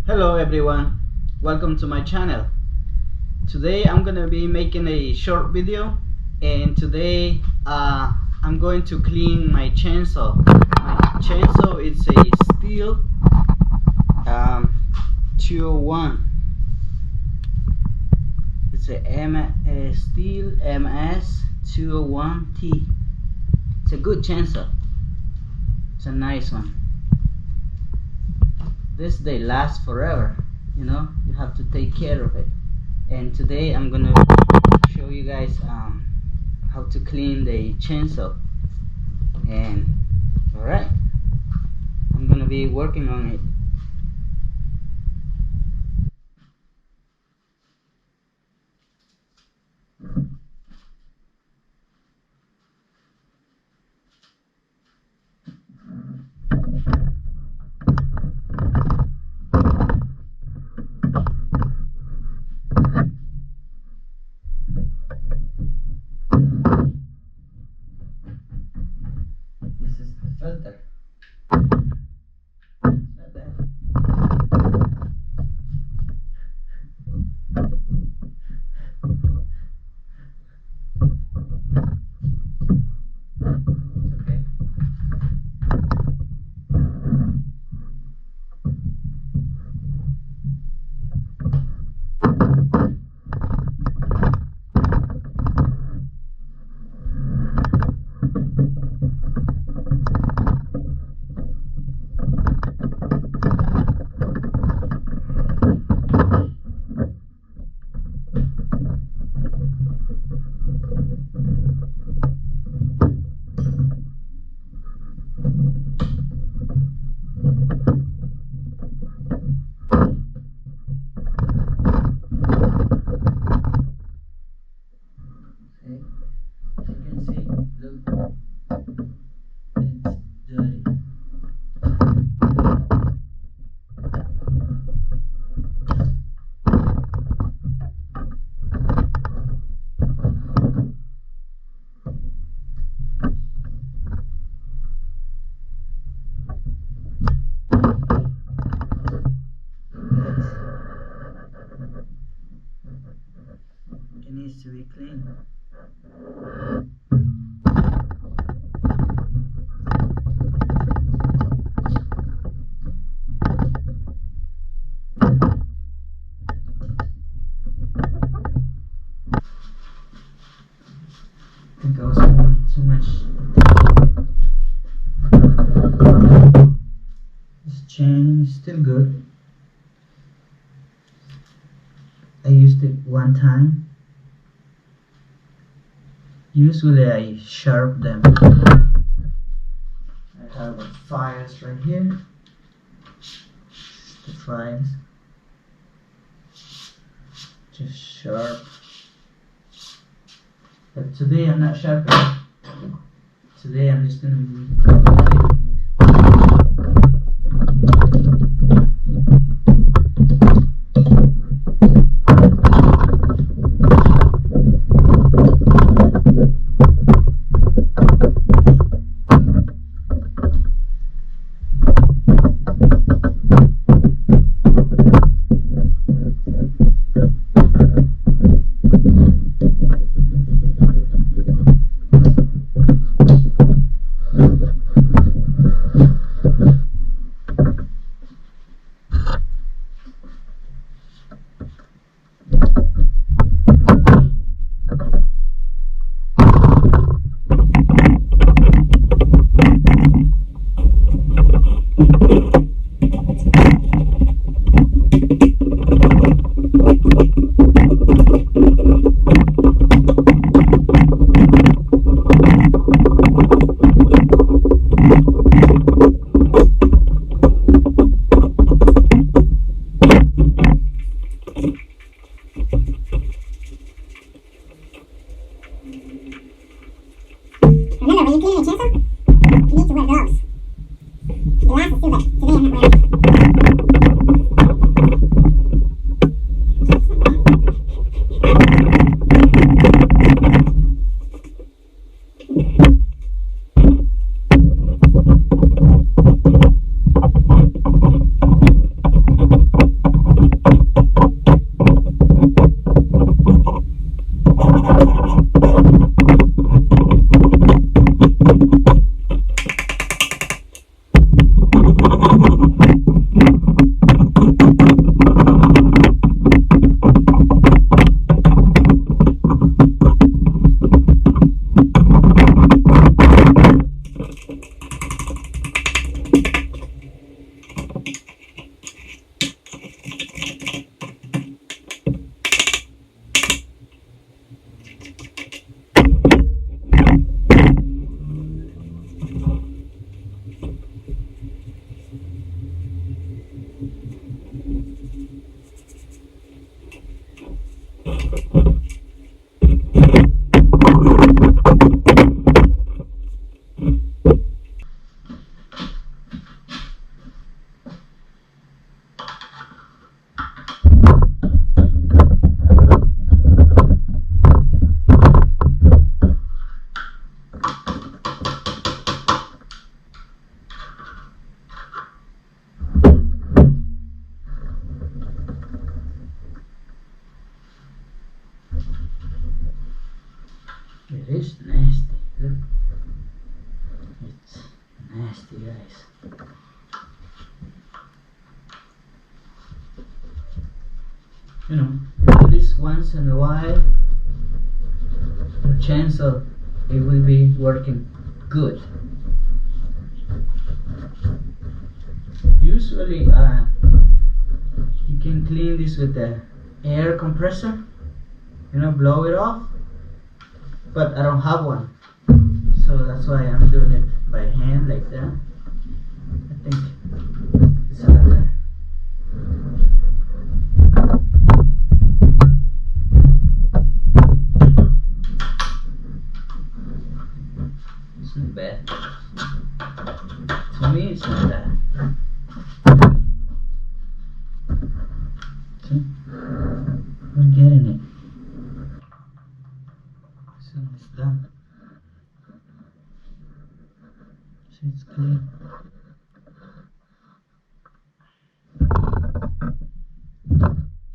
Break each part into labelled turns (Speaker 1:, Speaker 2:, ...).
Speaker 1: Hello everyone, welcome to my channel. Today I'm gonna be making a short video, and today I'm going to clean my chainsaw. My chainsaw is a Stihl 201. It's a Stihl MS 201T. It's a good chainsaw. It's a nice one. They last forever, you have to take care of it. And today I'm gonna show you guys how to clean the chainsaw. And alright, I'm gonna be working on it. This is the filter. Not bad. It's okay. As you can see, look, it's dirty. It needs to be clean. I think I was putting too much. This chain is still good. I used it one time. Usually I sharp them. I have a files right here. The files. Just sharp. But today I'm not sharpening. Today I'm just gonna be
Speaker 2: Remember, when you clean your chainsaw, you need to wear gloves. The glass is still there. Today I'm not wearing it.
Speaker 1: It is nasty. Look. It's nasty, guys. You know, do this once in a while, your chance of it will be working good. Usually, you can clean this with the air compressor. You know, blow it off. But I don't have one, so that's why I'm doing it by hand like that. I think it's a lot better. It's not bad. To me, it's not bad. See? We're getting it. So it's done. See, it's clean.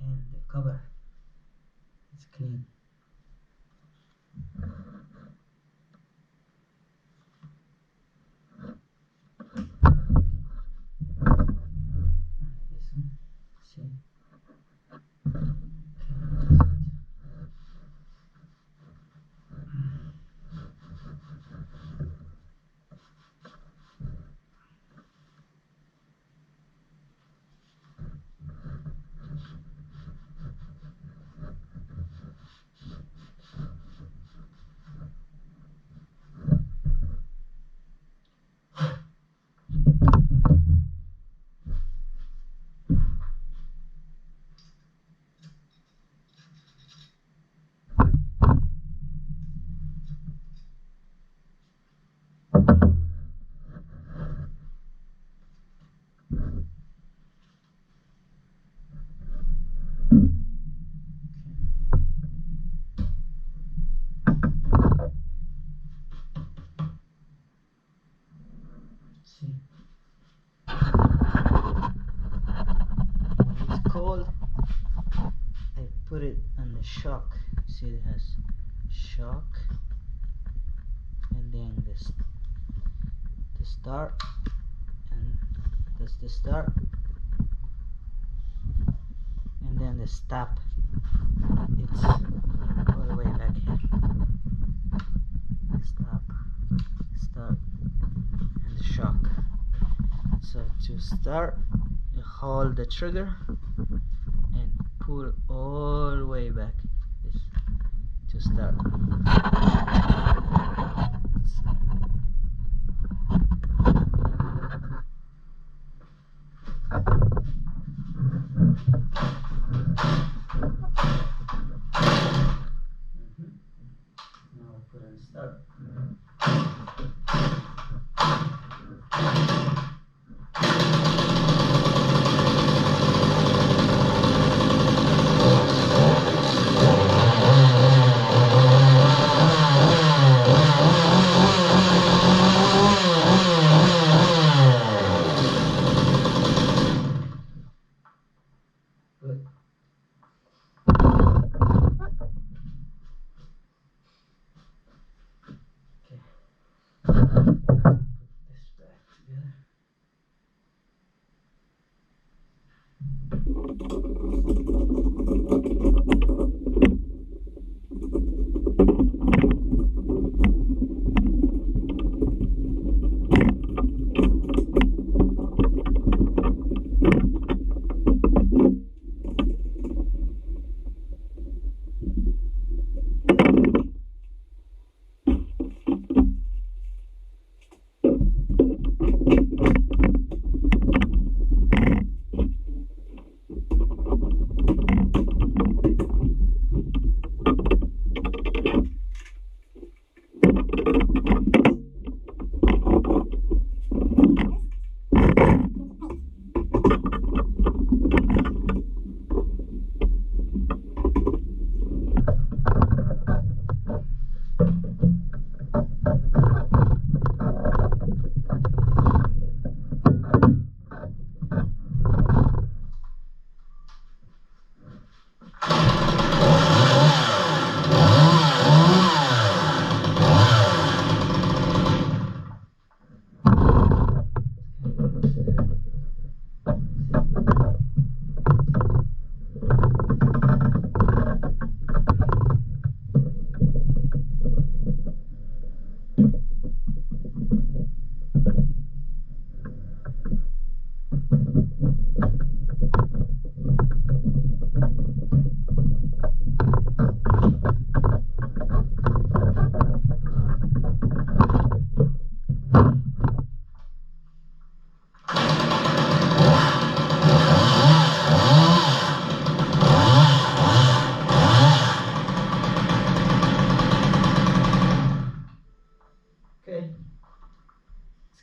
Speaker 1: And the cover is clean. This one, see? See? When it's cold, I put it on the shock. See, it has shock, and then this the start, and that's the start, and then the stop. It's all the way back here. Stop, start, and the shock. So to start, you hold the trigger and pull all the way back. This to start. Now put on start.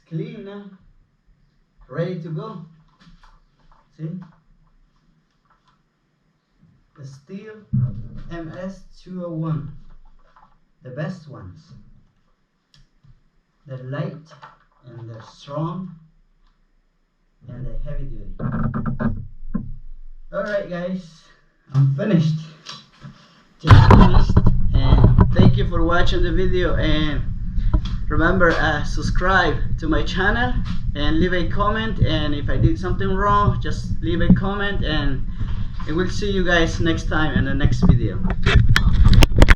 Speaker 1: clean now, ready to go. See? The Stihl MS201, the best ones. They're light and they're strong and they're heavy duty. Alright guys, I'm finished. Just finished, and thank you for watching the video, and remember, subscribe to my channel and leave a comment, and if I did something wrong, just leave a comment, and we'll see you guys next time in the next video.